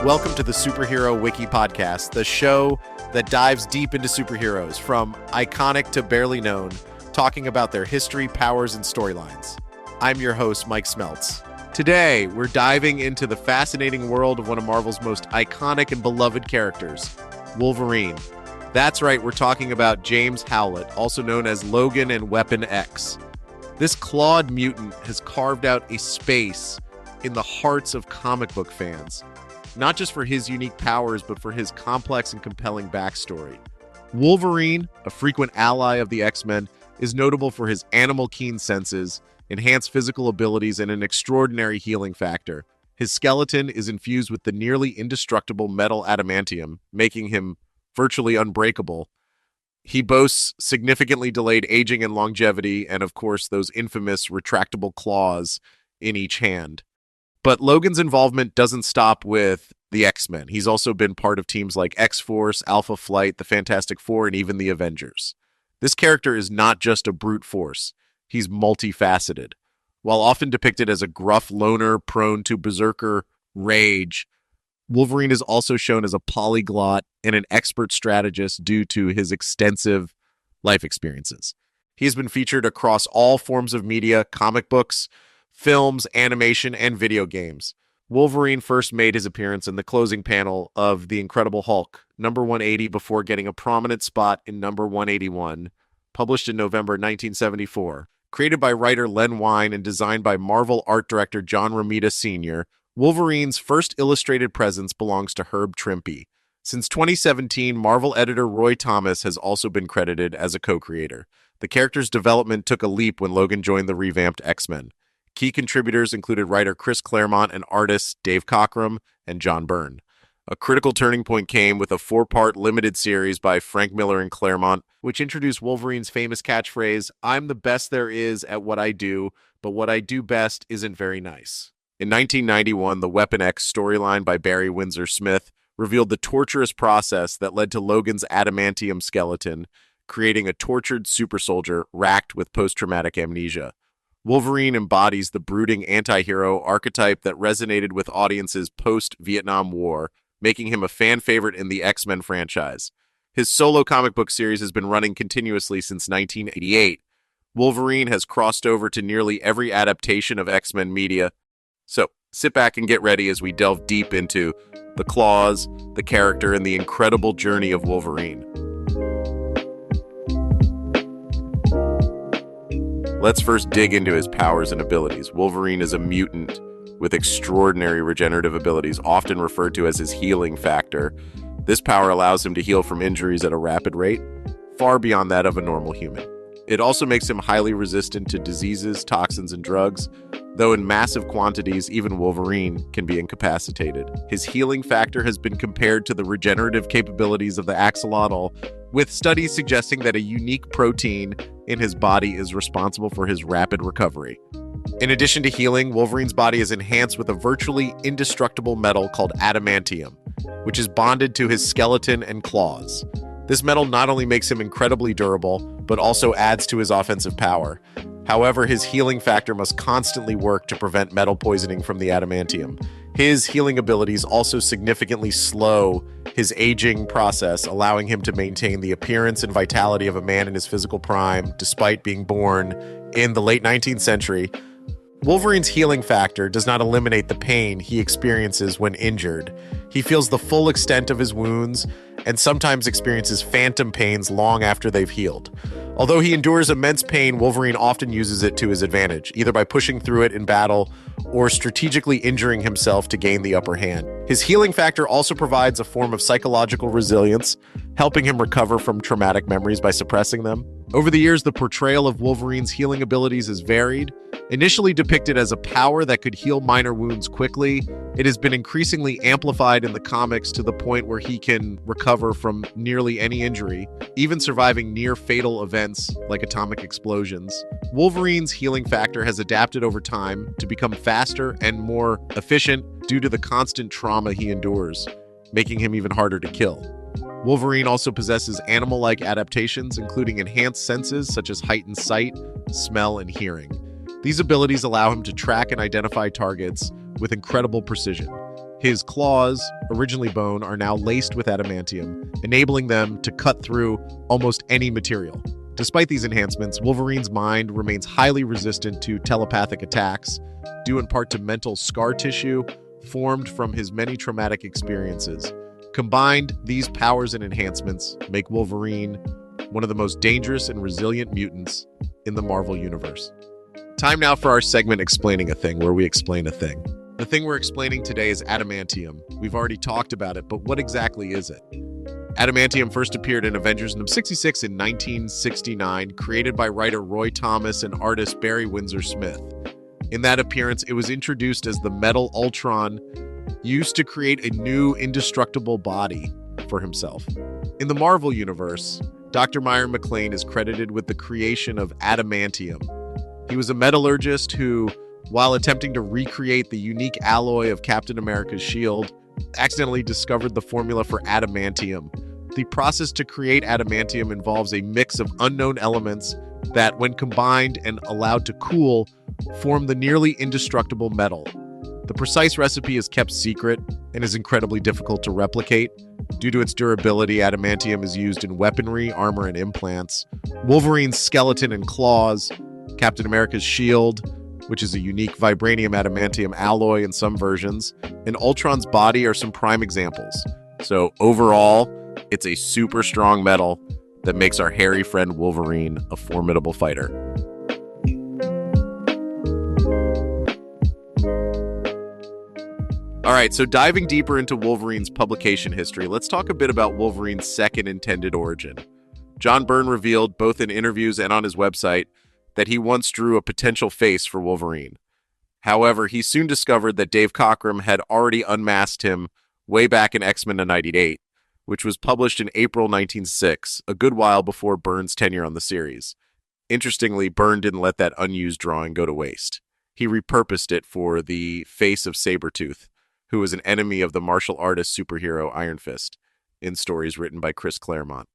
Welcome to the Superhero Wiki Podcast, the show that dives deep into superheroes, from iconic to barely known, talking about their history, powers, and storylines. I'm your host, Mike Smeltz. Today, we're diving into the fascinating world of one of Marvel's most iconic and beloved characters, Wolverine. That's right, we're talking about James Howlett, also known as Logan and Weapon X. This clawed mutant has carved out a space in the hearts of comic book fans, not just for his unique powers, but for his complex and compelling backstory. Wolverine, a frequent ally of the X-Men, is notable for his animal-keen senses, enhanced physical abilities, and an extraordinary healing factor. His skeleton is infused with the nearly indestructible metal adamantium, making him virtually unbreakable. He boasts significantly delayed aging and longevity, and of course, those infamous retractable claws in each hand. But Logan's involvement doesn't stop with the X-Men. He's also been part of teams like X-Force, Alpha Flight, the Fantastic Four, and even the Avengers. This character is not just a brute force. He's multifaceted. While often depicted as a gruff loner prone to berserker rage, Wolverine is also shown as a polyglot and an expert strategist due to his extensive life experiences. He has been featured across all forms of media, comic books, films, animation, and video games. Wolverine first made his appearance in the closing panel of The Incredible Hulk, number 180, before getting a prominent spot in number 181, published in November 1974. Created by writer Len Wein and designed by Marvel art director John Romita Sr., Wolverine's first illustrated presence belongs to Herb Trimpe. Since 2017, Marvel editor Roy Thomas has also been credited as a co-creator. The character's development took a leap when Logan joined the revamped X-Men. Key contributors included writer Chris Claremont and artists Dave Cockrum and John Byrne. A critical turning point came with a 4-part limited series by Frank Miller and Claremont, which introduced Wolverine's famous catchphrase, "I'm the best there is at what I do, but what I do best isn't very nice." In 1991, the Weapon X storyline by Barry Windsor Smith revealed the torturous process that led to Logan's adamantium skeleton, creating a tortured super soldier racked with post-traumatic amnesia. Wolverine embodies the brooding anti-hero archetype that resonated with audiences post-Vietnam War, making him a fan favorite in the X-Men franchise. His solo comic book series has been running continuously since 1988. Wolverine has crossed over to nearly every adaptation of X-Men media. So, sit back and get ready as we delve deep into the claws, the character, and the incredible journey of Wolverine. Let's first dig into his powers and abilities. Wolverine is a mutant with extraordinary regenerative abilities, often referred to as his healing factor. This power allows him to heal from injuries at a rapid rate, far beyond that of a normal human. It also makes him highly resistant to diseases, toxins, and drugs, though in massive quantities, even Wolverine can be incapacitated. His healing factor has been compared to the regenerative capabilities of the axolotl, with studies suggesting that a unique protein in his body is responsible for his rapid recovery. In addition to healing, Wolverine's body is enhanced with a virtually indestructible metal called adamantium, which is bonded to his skeleton and claws. This metal not only makes him incredibly durable, but also adds to his offensive power. However, his healing factor must constantly work to prevent metal poisoning from the adamantium. His healing abilities also significantly slow his aging process, allowing him to maintain the appearance and vitality of a man in his physical prime, despite being born in the late 19th century. Wolverine's healing factor does not eliminate the pain he experiences when injured. He feels the full extent of his wounds and sometimes experiences phantom pains long after they've healed. Although he endures immense pain, Wolverine often uses it to his advantage, either by pushing through it in battle or strategically injuring himself to gain the upper hand. His healing factor also provides a form of psychological resilience, helping him recover from traumatic memories by suppressing them. Over the years, the portrayal of Wolverine's healing abilities has varied. Initially depicted as a power that could heal minor wounds quickly, it has been increasingly amplified in the comics to the point where he can recover from nearly any injury, even surviving near-fatal events like atomic explosions. Wolverine's healing factor has adapted over time to become faster and more efficient due to the constant trauma he endures, making him even harder to kill. Wolverine also possesses animal-like adaptations, including enhanced senses such as heightened sight, smell, and hearing. These abilities allow him to track and identify targets with incredible precision. His claws, originally bone, are now laced with adamantium, enabling them to cut through almost any material. Despite these enhancements, Wolverine's mind remains highly resistant to telepathic attacks, due in part to mental scar tissue formed from his many traumatic experiences. Combined, these powers and enhancements make Wolverine one of the most dangerous and resilient mutants in the Marvel Universe. Time now for our segment Explaining a Thing, where we explain a thing. The thing we're explaining today is adamantium. We've already talked about it, but what exactly is it? Adamantium first appeared in Avengers number 66 in 1969, created by writer Roy Thomas and artist Barry Windsor Smith. In that appearance, it was introduced as the metal Ultron, used to create a new indestructible body for himself. In the Marvel Universe, Dr. Myron McClane is credited with the creation of adamantium. He was a metallurgist who, while attempting to recreate the unique alloy of Captain America's shield, accidentally discovered the formula for adamantium. The process to create adamantium involves a mix of unknown elements that, when combined and allowed to cool, form the nearly indestructible metal. The precise recipe is kept secret and is incredibly difficult to replicate. Due to its durability, adamantium is used in weaponry, armor, and implants. Wolverine's skeleton and claws, Captain America's shield, which is a unique vibranium adamantium alloy in some versions, and Ultron's body are some prime examples. So overall, it's a super strong metal that makes our hairy friend Wolverine a formidable fighter. All right, so diving deeper into Wolverine's publication history, let's talk a bit about Wolverine's second intended origin. John Byrne revealed, both in interviews and on his website, that he once drew a potential face for Wolverine. However, he soon discovered that Dave Cockrum had already unmasked him way back in X-Men '98, which was published in April 1906, a good while before Byrne's tenure on the series. Interestingly, Byrne didn't let that unused drawing go to waste. He repurposed it for the face of Sabretooth, who was an enemy of the martial artist superhero Iron Fist, in stories written by Chris Claremont.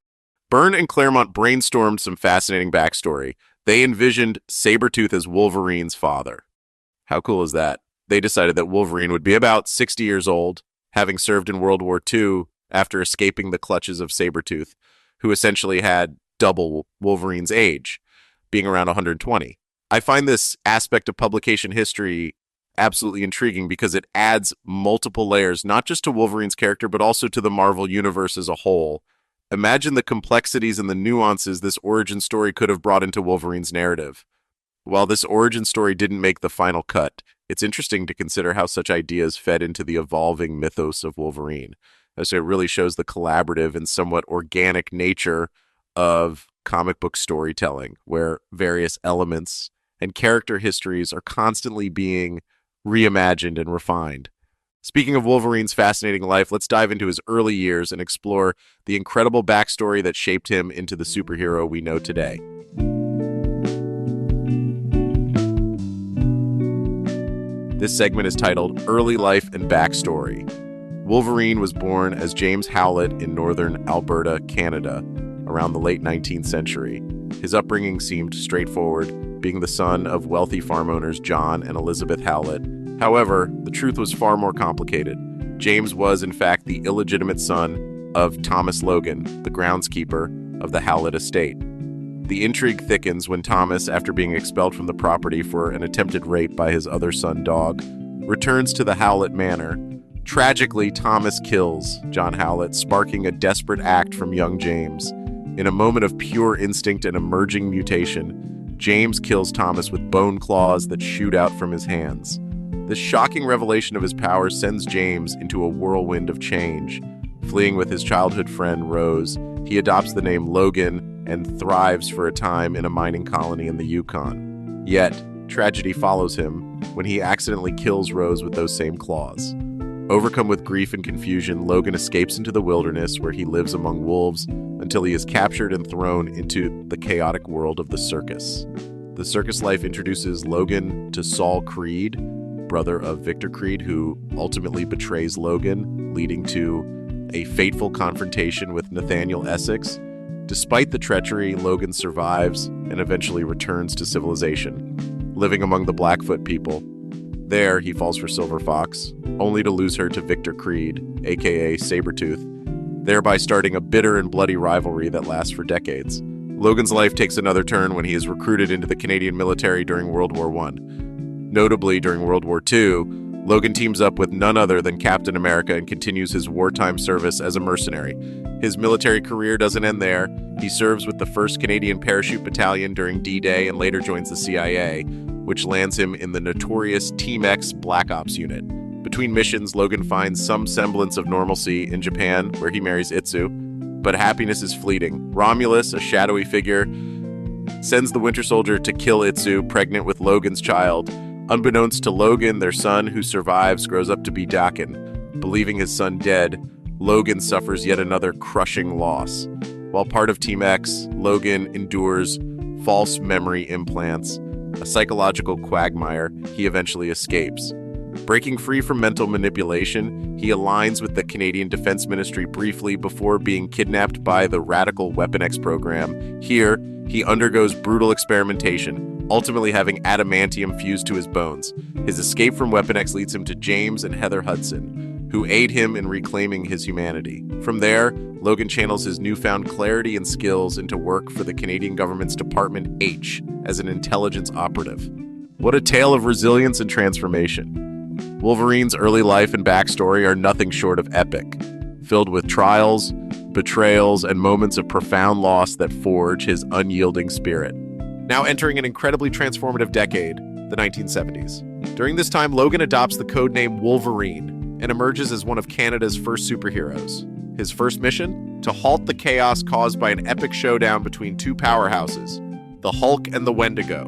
Byrne and Claremont brainstormed some fascinating backstory. They envisioned Sabretooth as Wolverine's father. How cool is that? They decided that Wolverine would be about 60 years old, having served in World War II after escaping the clutches of Sabretooth, who essentially had double Wolverine's age, being around 120. I find this aspect of publication history absolutely intriguing because it adds multiple layers, not just to Wolverine's character, but also to the Marvel Universe as a whole. Imagine the complexities and the nuances this origin story could have brought into Wolverine's narrative. While this origin story didn't make the final cut, it's interesting to consider how such ideas fed into the evolving mythos of Wolverine. So it really shows the collaborative and somewhat organic nature of comic book storytelling, where various elements and character histories are constantly being reimagined and refined. Speaking of Wolverine's fascinating life, let's dive into his early years and explore the incredible backstory that shaped him into the superhero we know today. This segment is titled Early Life and Backstory. Wolverine was born as James Howlett in northern Alberta, Canada, around the late 19th century. His upbringing seemed straightforward, being the son of wealthy farm owners John and Elizabeth Howlett. However, the truth was far more complicated. James was, in fact, the illegitimate son of Thomas Logan, the groundskeeper of the Howlett estate. The intrigue thickens when Thomas, after being expelled from the property for an attempted rape by his other son, Dog, returns to the Howlett manor. Tragically, Thomas kills John Howlett, sparking a desperate act from young James. In a moment of pure instinct and emerging mutation, James kills Thomas with bone claws that shoot out from his hands. This shocking revelation of his powers sends James into a whirlwind of change. Fleeing with his childhood friend, Rose, he adopts the name Logan and thrives for a time in a mining colony in the Yukon. Yet, tragedy follows him when he accidentally kills Rose with those same claws. Overcome with grief and confusion, Logan escapes into the wilderness where he lives among wolves until he is captured and thrown into the chaotic world of the circus. The circus life introduces Logan to Saul Creed, brother of Victor Creed, who ultimately betrays Logan, leading to a fateful confrontation with Nathaniel Essex. Despite the treachery, Logan survives and eventually returns to civilization, living among the Blackfoot people. There, he falls for Silver Fox, only to lose her to Victor Creed, aka Sabretooth, thereby starting a bitter and bloody rivalry that lasts for decades. Logan's life takes another turn when he is recruited into the Canadian military during World War I. Notably, during World War II, Logan teams up with none other than Captain America and continues his wartime service as a mercenary. His military career doesn't end there. He serves with the 1st Canadian Parachute Battalion during D-Day and later joins the CIA, which lands him in the notorious Team X Black Ops unit. Between missions, Logan finds some semblance of normalcy in Japan, where he marries Itsu, but happiness is fleeting. Romulus, a shadowy figure, sends the Winter Soldier to kill Itsu, pregnant with Logan's child. Unbeknownst to Logan, their son, who survives, grows up to be Dakin. Believing his son dead, Logan suffers yet another crushing loss. While part of Team X, Logan endures false memory implants, a psychological quagmire. He eventually escapes. Breaking free from mental manipulation, he aligns with the Canadian Defense Ministry briefly before being kidnapped by the Radical Weapon X program. Here, he undergoes brutal experimentation, ultimately having adamantium fused to his bones. His escape from Weapon X leads him to James and Heather Hudson, who aid him in reclaiming his humanity. From there, Logan channels his newfound clarity and skills into work for the Canadian government's Department H as an intelligence operative. What a tale of resilience and transformation. Wolverine's early life and backstory are nothing short of epic, filled with trials, betrayals, and moments of profound loss that forge his unyielding spirit. Now entering an incredibly transformative decade, the 1970s. During this time, Logan adopts the codename Wolverine and emerges as one of Canada's first superheroes. His first mission? To halt the chaos caused by an epic showdown between two powerhouses, the Hulk and the Wendigo.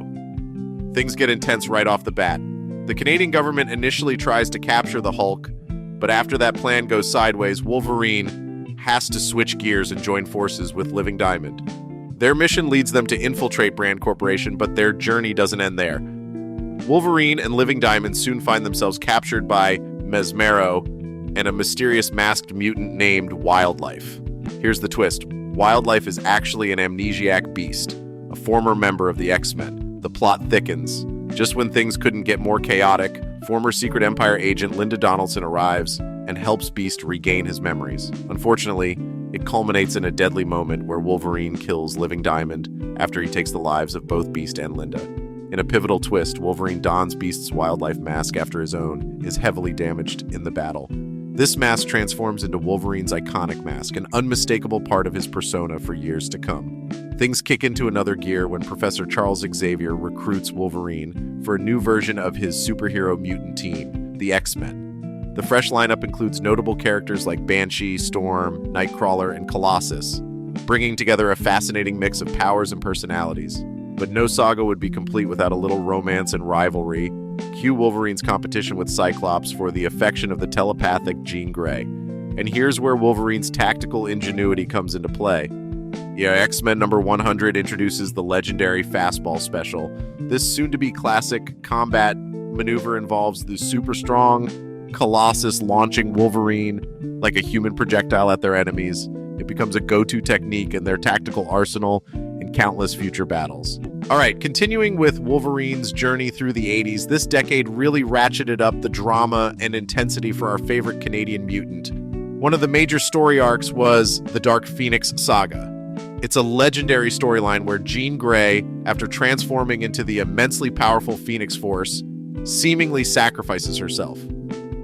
Things get intense right off the bat. The Canadian government initially tries to capture the Hulk, but after that plan goes sideways, Wolverine has to switch gears and join forces with Living Diamond. Their mission leads them to infiltrate Brand Corporation, but their journey doesn't end there. Wolverine and Living Diamond soon find themselves captured by Mesmero and a mysterious masked mutant named Wildlife. Here's the twist. Wildlife is actually an amnesiac beast, a former member of the X-Men. The plot thickens. Just when things couldn't get more chaotic, former Secret Empire agent Linda Donaldson arrives and helps Beast regain his memories. Unfortunately, it culminates in a deadly moment where Wolverine kills Living Diamond after he takes the lives of both Beast and Linda. In a pivotal twist, Wolverine dons Beast's Wildlife mask after his own is heavily damaged in the battle. This mask transforms into Wolverine's iconic mask, an unmistakable part of his persona for years to come. Things kick into another gear when Professor Charles Xavier recruits Wolverine for a new version of his superhero mutant team, the X-Men. The fresh lineup includes notable characters like Banshee, Storm, Nightcrawler, and Colossus, bringing together a fascinating mix of powers and personalities. But no saga would be complete without a little romance and rivalry. Cue Wolverine's competition with Cyclops for the affection of the telepathic Jean Grey. And here's where Wolverine's tactical ingenuity comes into play. X-Men number 100 introduces the legendary fastball special. This soon-to-be classic combat maneuver involves the super-strong Colossus launching Wolverine like a human projectile at their enemies. It becomes a go-to technique in their tactical arsenal in countless future battles. All right, continuing with Wolverine's journey through the 80s, this decade really ratcheted up the drama and intensity for our favorite Canadian mutant. One of the major story arcs was the Dark Phoenix saga. It's a legendary storyline where Jean Grey, after transforming into the immensely powerful Phoenix Force, seemingly sacrifices herself.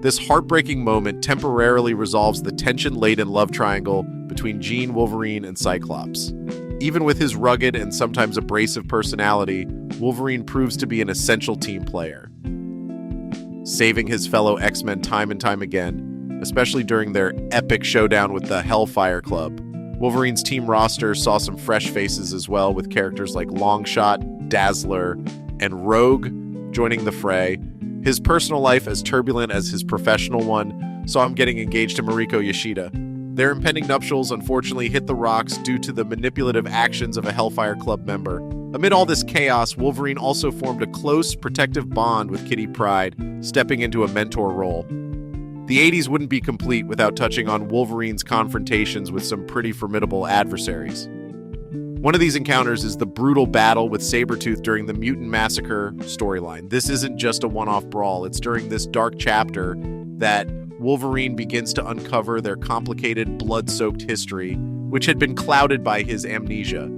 This heartbreaking moment temporarily resolves the tension-laden love triangle between Jean, Wolverine, and Cyclops. Even with his rugged and sometimes abrasive personality, Wolverine proves to be an essential team player, saving his fellow X-Men time and time again, especially during their epic showdown with the Hellfire Club. Wolverine's team roster saw some fresh faces as well, with characters like Longshot, Dazzler, and Rogue joining the fray. His personal life, as turbulent as his professional one, saw him getting engaged to Mariko Yoshida. Their impending nuptials unfortunately hit the rocks due to the manipulative actions of a Hellfire Club member. Amid all this chaos, Wolverine also formed a close, protective bond with Kitty Pryde, stepping into a mentor role. The 80s wouldn't be complete without touching on Wolverine's confrontations with some pretty formidable adversaries. One of these encounters is the brutal battle with Sabretooth during the Mutant Massacre storyline. This isn't just a one-off brawl. It's during this dark chapter that Wolverine begins to uncover their complicated, blood-soaked history, which had been clouded by his amnesia.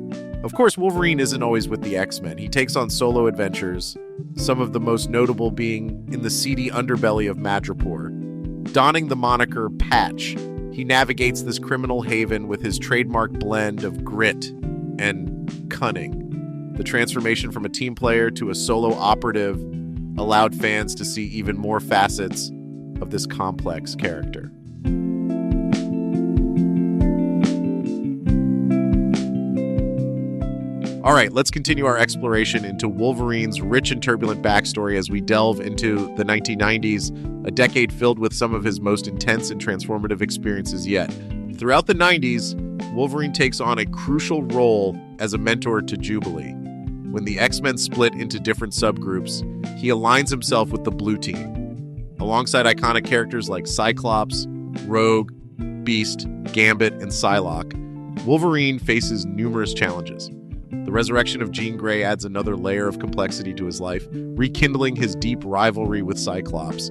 Of course, Wolverine isn't always with the X-Men. He takes on solo adventures, some of the most notable being in the seedy underbelly of Madripoor. Donning the moniker Patch, he navigates this criminal haven with his trademark blend of grit and cunning. The transformation from a team player to a solo operative allowed fans to see even more facets of this complex character. All right, let's continue our exploration into Wolverine's rich and turbulent backstory as we delve into the 1990s, a decade filled with some of his most intense and transformative experiences yet. Throughout the 90s, Wolverine takes on a crucial role as a mentor to Jubilee. When the X-Men split into different subgroups, he aligns himself with the Blue Team. Alongside iconic characters like Cyclops, Rogue, Beast, Gambit, and Psylocke, Wolverine faces numerous challenges. The resurrection of Jean Grey adds another layer of complexity to his life, rekindling his deep rivalry with Cyclops.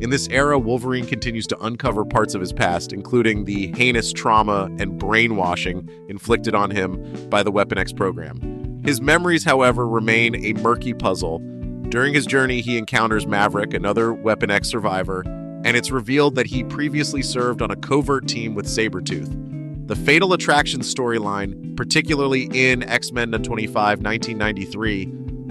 In this era, Wolverine continues to uncover parts of his past, including the heinous trauma and brainwashing inflicted on him by the Weapon X program. His memories, however, remain a murky puzzle. During his journey, he encounters Maverick, another Weapon X survivor, and it's revealed that he previously served on a covert team with Sabretooth. The Fatal Attraction storyline, particularly in X-Men #25, 1993,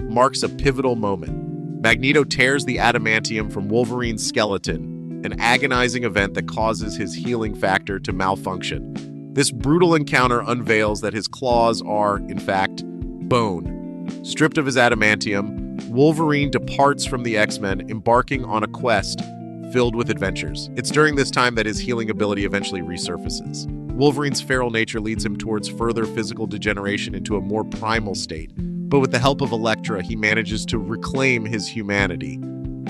marks a pivotal moment. Magneto tears the adamantium from Wolverine's skeleton, an agonizing event that causes his healing factor to malfunction. This brutal encounter unveils that his claws are, in fact, bone. Stripped of his adamantium, Wolverine departs from the X-Men, embarking on a quest filled with adventures. It's during this time that his healing ability eventually resurfaces. Wolverine's feral nature leads him towards further physical degeneration into a more primal state, but with the help of Elektra, he manages to reclaim his humanity.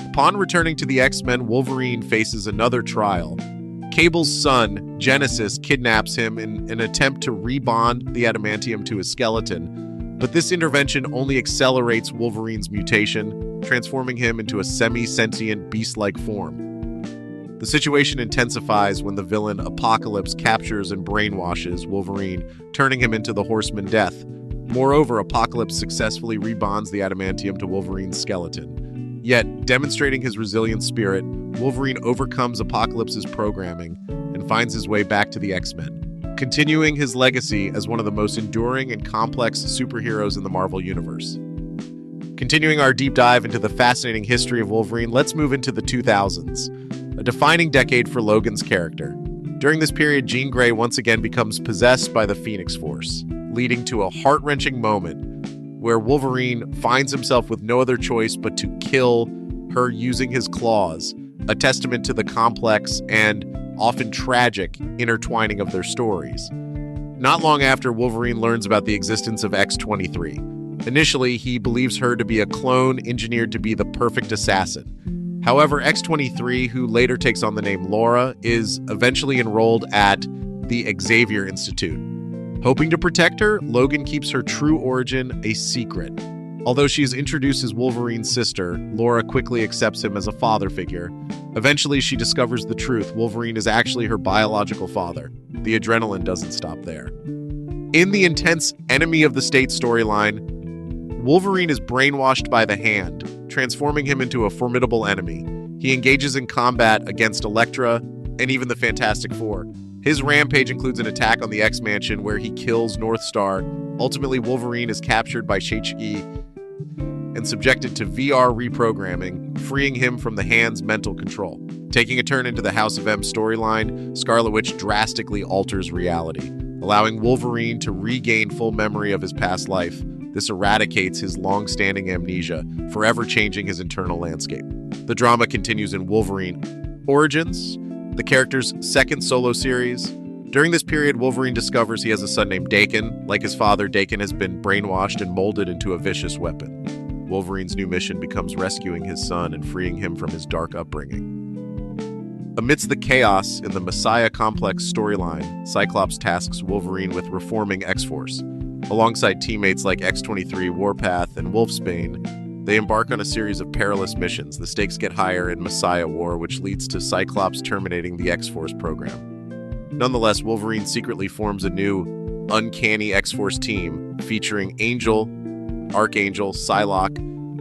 Upon returning to the X-Men, Wolverine faces another trial. Cable's son, Genesis, kidnaps him in an attempt to rebond the adamantium to his skeleton, but this intervention only accelerates Wolverine's mutation, transforming him into a semi-sentient beast-like form. The situation intensifies when the villain Apocalypse captures and brainwashes Wolverine, turning him into the Horseman Death. Moreover, Apocalypse successfully rebonds the adamantium to Wolverine's skeleton. Yet, demonstrating his resilient spirit, Wolverine overcomes Apocalypse's programming and finds his way back to the X-Men, continuing his legacy as one of the most enduring and complex superheroes in the Marvel Universe. Continuing our deep dive into the fascinating history of Wolverine, let's move into the 2000s, a defining decade for Logan's character. During this period, Jean Grey once again becomes possessed by the Phoenix Force, leading to a heart-wrenching moment where Wolverine finds himself with no other choice but to kill her using his claws, a testament to the complex and often tragic intertwining of their stories. Not long after, Wolverine learns about the existence of X-23. Initially, he believes her to be a clone engineered to be the perfect assassin. However, X-23, who later takes on the name Laura, is eventually enrolled at the Xavier Institute. Hoping to protect her, Logan keeps her true origin a secret. Although she is introduced as Wolverine's sister, Laura quickly accepts him as a father figure. Eventually, she discovers the truth. Wolverine is actually her biological father. The adrenaline doesn't stop there. In the intense Enemy of the State storyline, Wolverine is brainwashed by the Hand, transforming him into a formidable enemy. He engages in combat against Elektra and even the Fantastic Four. His rampage includes an attack on the X-Mansion where he kills Northstar. Ultimately, Wolverine is captured by Shang-Chi and subjected to VR reprogramming, freeing him from the Hand's mental control. Taking a turn into the House of M storyline, Scarlet Witch drastically alters reality, allowing Wolverine to regain full memory of his past life. This eradicates his long-standing amnesia, forever changing his internal landscape. The drama continues in Wolverine Origins, the character's second solo series. During this period, Wolverine discovers he has a son named Daken. Like his father, Daken has been brainwashed and molded into a vicious weapon. Wolverine's new mission becomes rescuing his son and freeing him from his dark upbringing. Amidst the chaos in the Messiah Complex storyline, Cyclops tasks Wolverine with reforming X-Force. Alongside teammates like X-23, Warpath, and Wolfsbane, they embark on a series of perilous missions. The stakes get higher in Messiah War, which leads to Cyclops terminating the X-Force program. Nonetheless, Wolverine secretly forms a new, uncanny X-Force team featuring Angel, Archangel, Psylocke,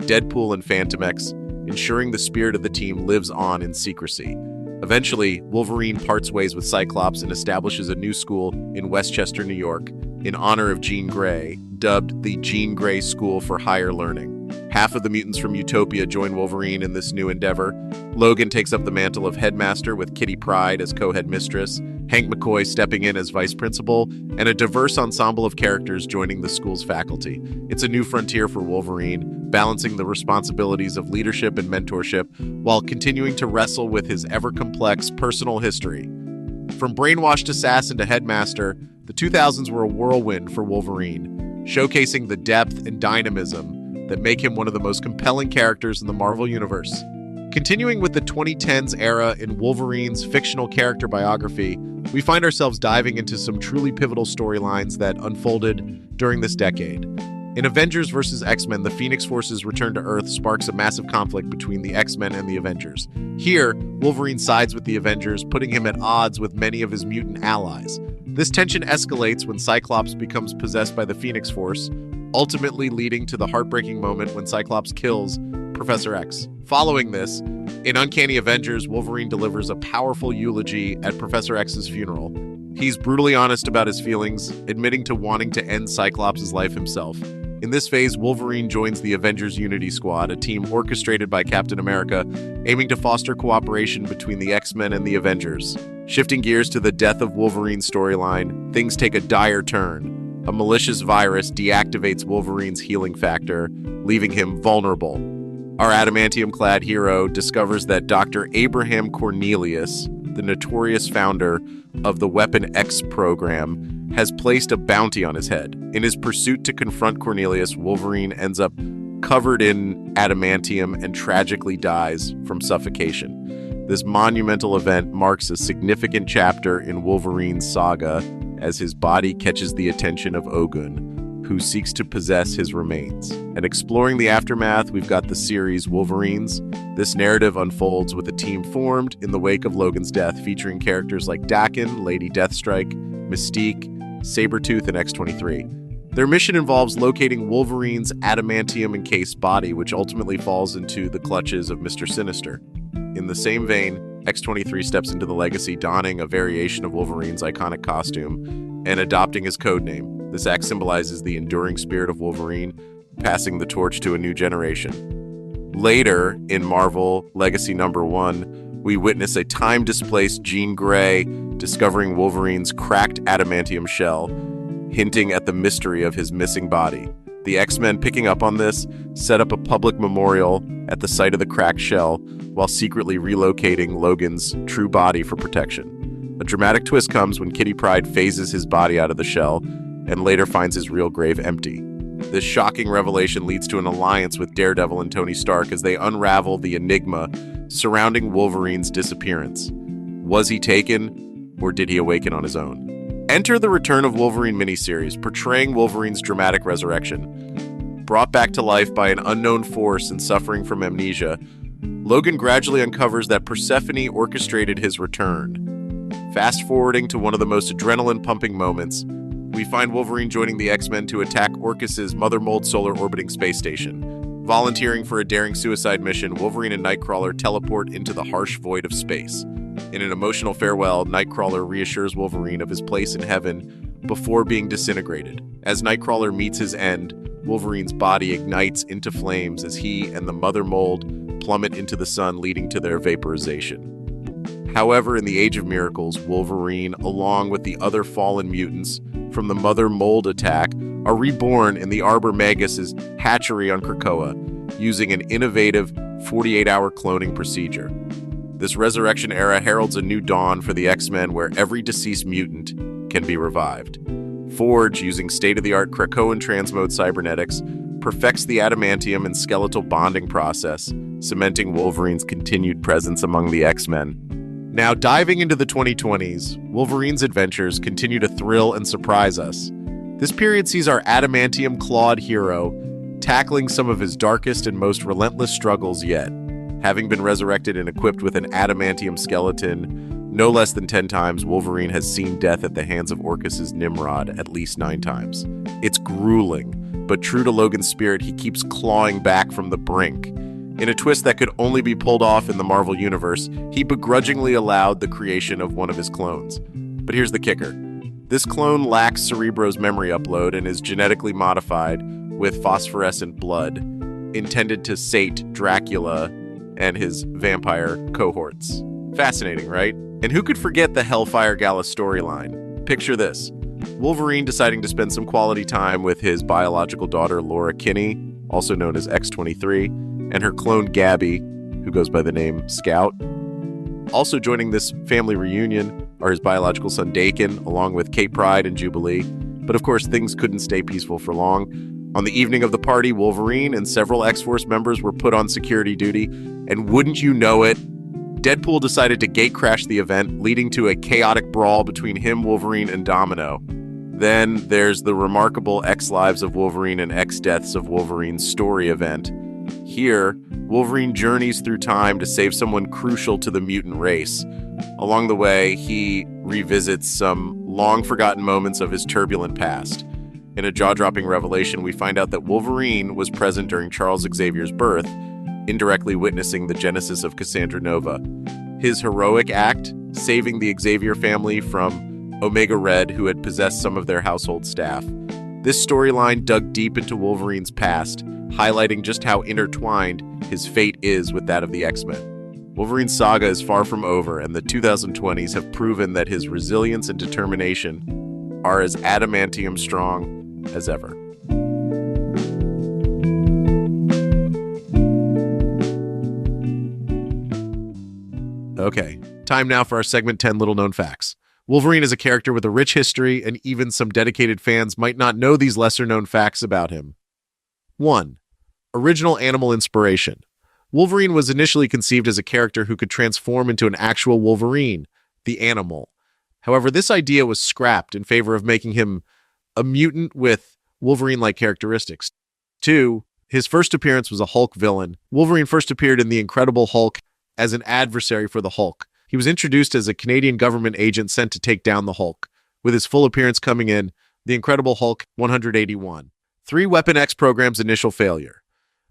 Deadpool, and Phantom X, ensuring the spirit of the team lives on in secrecy. Eventually, Wolverine parts ways with Cyclops and establishes a new school in Westchester, New York, in honor of Jean Grey, dubbed the Jean Grey School for Higher Learning. Half of the mutants from Utopia join Wolverine in this new endeavor. Logan takes up the mantle of headmaster with Kitty Pryde as co-head mistress, Hank McCoy stepping in as vice principal, and a diverse ensemble of characters joining the school's faculty. It's a new frontier for Wolverine, balancing the responsibilities of leadership and mentorship while continuing to wrestle with his ever-complex personal history. From brainwashed assassin to headmaster, the 2000s were a whirlwind for Wolverine, showcasing the depth and dynamism that make him one of the most compelling characters in the Marvel Universe. Continuing with the 2010s era in Wolverine's fictional character biography, we find ourselves diving into some truly pivotal storylines that unfolded during this decade. In Avengers vs. X-Men, the Phoenix Force's return to Earth sparks a massive conflict between the X-Men and the Avengers. Here, Wolverine sides with the Avengers, putting him at odds with many of his mutant allies. This tension escalates when Cyclops becomes possessed by the Phoenix Force, ultimately leading to the heartbreaking moment when Cyclops kills Professor X. Following this, in Uncanny Avengers, Wolverine delivers a powerful eulogy at Professor X's funeral. He's brutally honest about his feelings, admitting to wanting to end Cyclops' life himself. In this phase, Wolverine joins the Avengers Unity Squad, a team orchestrated by Captain America, aiming to foster cooperation between the X-Men and the Avengers. Shifting gears to the Death of Wolverine storyline, things take a dire turn. A malicious virus deactivates Wolverine's healing factor, leaving him vulnerable. Our adamantium-clad hero discovers that Dr. Abraham Cornelius, the notorious founder of the Weapon X program, has placed a bounty on his head. In his pursuit to confront Cornelius, Wolverine ends up covered in adamantium and tragically dies from suffocation. This monumental event marks a significant chapter in Wolverine's saga as his body catches the attention of Ogun, who seeks to possess his remains. And exploring the aftermath, we've got the series Wolverines. This narrative unfolds with a team formed in the wake of Logan's death, featuring characters like Daken, Lady Deathstrike, Mystique, Sabretooth, and X-23. Their mission involves locating Wolverine's adamantium-encased body, which ultimately falls into the clutches of Mr. Sinister. In the same vein, X-23 steps into the legacy, donning a variation of Wolverine's iconic costume and adopting his codename. This act symbolizes the enduring spirit of Wolverine, passing the torch to a new generation. Later, in Marvel Legacy #1, we witness a time-displaced Jean Grey discovering Wolverine's cracked adamantium shell, hinting at the mystery of his missing body. The X-Men, picking up on this, set up a public memorial at the site of the cracked shell while secretly relocating Logan's true body for protection. A dramatic twist comes when Kitty Pryde phases his body out of the shell and later finds his real grave empty. This shocking revelation leads to an alliance with Daredevil and Tony Stark as they unravel the enigma surrounding Wolverine's disappearance. Was he taken, or did he awaken on his own? Enter the Return of Wolverine miniseries, portraying Wolverine's dramatic resurrection. Brought back to life by an unknown force and suffering from amnesia, Logan gradually uncovers that Persephone orchestrated his return. Fast-forwarding to one of the most adrenaline-pumping moments, we find Wolverine joining the X-Men to attack Orcus's Mother Mold solar orbiting space station. Volunteering for a daring suicide mission, Wolverine and Nightcrawler teleport into the harsh void of space. In an emotional farewell, Nightcrawler reassures Wolverine of his place in heaven before being disintegrated. As Nightcrawler meets his end, Wolverine's body ignites into flames as he and the Mother Mold plummet into the sun, leading to their vaporization. However, in the Age of Miracles, Wolverine, along with the other fallen mutants from the Mother Mold attack, are reborn in the Arbor Magus' hatchery on Krakoa, using an innovative 48-hour cloning procedure. This resurrection era heralds a new dawn for the X-Men where every deceased mutant can be revived. Forge, using state-of-the-art Krakoan transmode cybernetics, perfects the adamantium and skeletal bonding process, cementing Wolverine's continued presence among the X-Men. Now, diving into the 2020s, Wolverine's adventures continue to thrill and surprise us. This period sees our adamantium-clawed hero tackling some of his darkest and most relentless struggles yet. Having been resurrected and equipped with an adamantium skeleton no less than 10 times, Wolverine has seen death at the hands of Orcus's Nimrod at least 9 times. It's grueling, but true to Logan's spirit, he keeps clawing back from the brink. In a twist that could only be pulled off in the Marvel Universe, he begrudgingly allowed the creation of one of his clones. But here's the kicker. This clone lacks Cerebro's memory upload and is genetically modified with phosphorescent blood, intended to sate Dracula and his vampire cohorts. Fascinating, right? And who could forget the Hellfire Gala storyline? Picture this. Wolverine deciding to spend some quality time with his biological daughter, Laura Kinney, also known as X-23, and her clone, Gabby, who goes by the name Scout. Also joining this family reunion are his biological son, Dakin, along with Kate Pryde and Jubilee. But of course, things couldn't stay peaceful for long. On the evening of the party, Wolverine and several X-Force members were put on security duty, and wouldn't you know it, Deadpool decided to gatecrash the event, leading to a chaotic brawl between him, Wolverine, and Domino. Then there's the remarkable X-Lives of Wolverine and X-Deaths of Wolverine story event. Here, Wolverine journeys through time to save someone crucial to the mutant race. Along the way, he revisits some long-forgotten moments of his turbulent past. In a jaw-dropping revelation, we find out that Wolverine was present during Charles Xavier's birth, indirectly witnessing the genesis of Cassandra Nova. His heroic act, saving the Xavier family from Omega Red, who had possessed some of their household staff. This storyline dug deep into Wolverine's past, highlighting just how intertwined his fate is with that of the X-Men. Wolverine's saga is far from over, and the 2020s have proven that his resilience and determination are as adamantium strong as ever. Okay, time now for our segment 10 Little Known Facts. Wolverine is a character with a rich history, and even some dedicated fans might not know these lesser-known facts about him. 1. Original animal inspiration. Wolverine was initially conceived as a character who could transform into an actual Wolverine, the animal. However, this idea was scrapped in favor of making him a mutant with Wolverine-like characteristics. 2. His first appearance was a Hulk villain. Wolverine first appeared in The Incredible Hulk as an adversary for the Hulk. He was introduced as a Canadian government agent sent to take down the Hulk, with his full appearance coming in The Incredible Hulk 181. 3. Weapon X program's initial failure.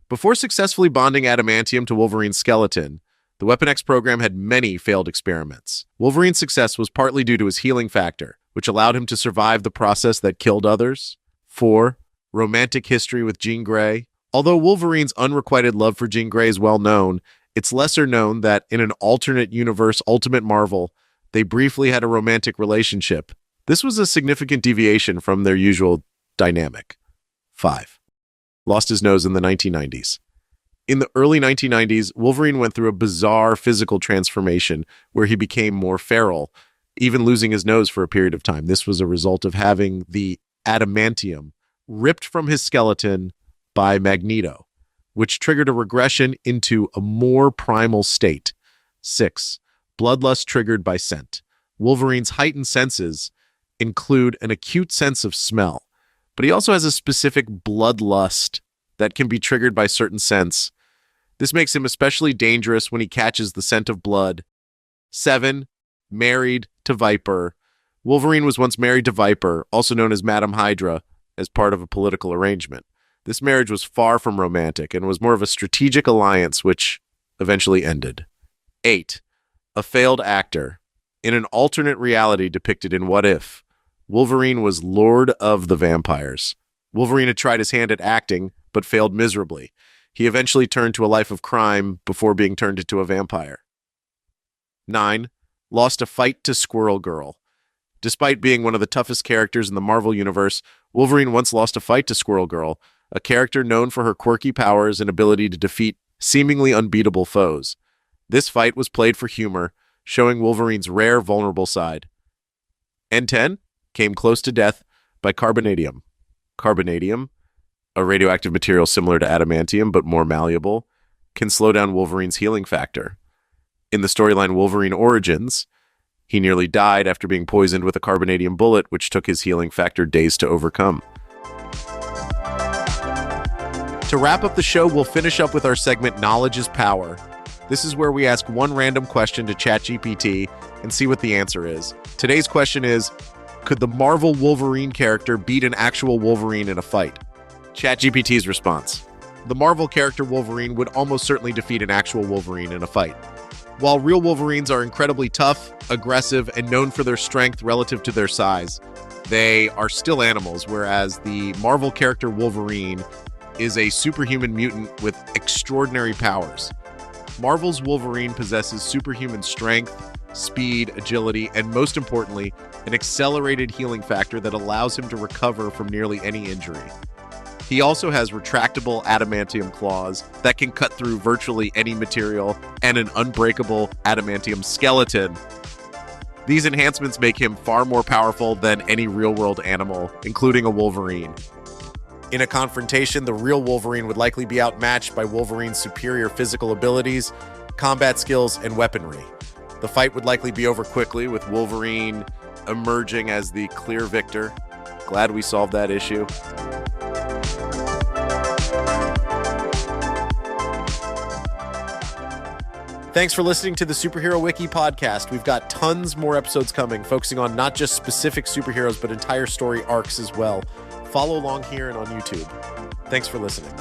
Before successfully bonding adamantium to Wolverine's skeleton, the Weapon X program had many failed experiments. Wolverine's success was partly due to his healing factor, which allowed him to survive the process that killed others. 4. Romantic history with Jean Grey. Although Wolverine's unrequited love for Jean Grey is well known, it's lesser known that in an alternate universe Ultimate Marvel, they briefly had a romantic relationship. This was a significant deviation from their usual dynamic. 5. Lost his nose in the 1990s. In the early 1990s, Wolverine went through a bizarre physical transformation where he became more feral, even losing his nose for a period of time. This was a result of having the adamantium ripped from his skeleton by Magneto, which triggered a regression into a more primal state. 6. Bloodlust triggered by scent. Wolverine's heightened senses include an acute sense of smell, but he also has a specific bloodlust that can be triggered by certain scents. This makes him especially dangerous when he catches the scent of blood. 7. Married to Viper. Wolverine was once married to Viper, also known as Madame Hydra, as part of a political arrangement. This marriage was far from romantic and was more of a strategic alliance, which eventually ended. 8. A failed actor. In an alternate reality depicted in What If, Wolverine was Lord of the Vampires. Wolverine had tried his hand at acting, but failed miserably. He eventually turned to a life of crime before being turned into a vampire. 9. Lost a fight to Squirrel Girl. Despite being one of the toughest characters in the Marvel Universe, Wolverine once lost a fight to Squirrel Girl, a character known for her quirky powers and ability to defeat seemingly unbeatable foes. This fight was played for humor, showing Wolverine's rare, vulnerable side. And 10. Came close to death by carbonadium. Carbonadium, a radioactive material similar to adamantium but more malleable, can slow down Wolverine's healing factor. In the storyline Wolverine Origins, He nearly died after being poisoned with a carbonadium bullet, which took his healing factor days to overcome. To wrap up the show, we'll finish up with our segment, Knowledge is Power. This is where we ask one random question to ChatGPT and see what the answer is. Today's question is, could the Marvel Wolverine character beat an actual Wolverine in a fight? ChatGPT's response: the Marvel character Wolverine would almost certainly defeat an actual Wolverine in a fight. While real Wolverines are incredibly tough, aggressive, and known for their strength relative to their size, they are still animals, whereas the Marvel character Wolverine is a superhuman mutant with extraordinary powers. Marvel's Wolverine possesses superhuman strength, speed, agility, and most importantly, an accelerated healing factor that allows him to recover from nearly any injury. He also has retractable adamantium claws that can cut through virtually any material and an unbreakable adamantium skeleton. These enhancements make him far more powerful than any real-world animal, including a Wolverine. In a confrontation, the real Wolverine would likely be outmatched by Wolverine's superior physical abilities, combat skills, and weaponry. The fight would likely be over quickly, with Wolverine emerging as the clear victor. Glad we solved that issue. Thanks for listening to the Superhero Wiki Podcast. We've got tons more episodes coming, focusing on not just specific superheroes, but entire story arcs as well. Follow along here and on YouTube. Thanks for listening.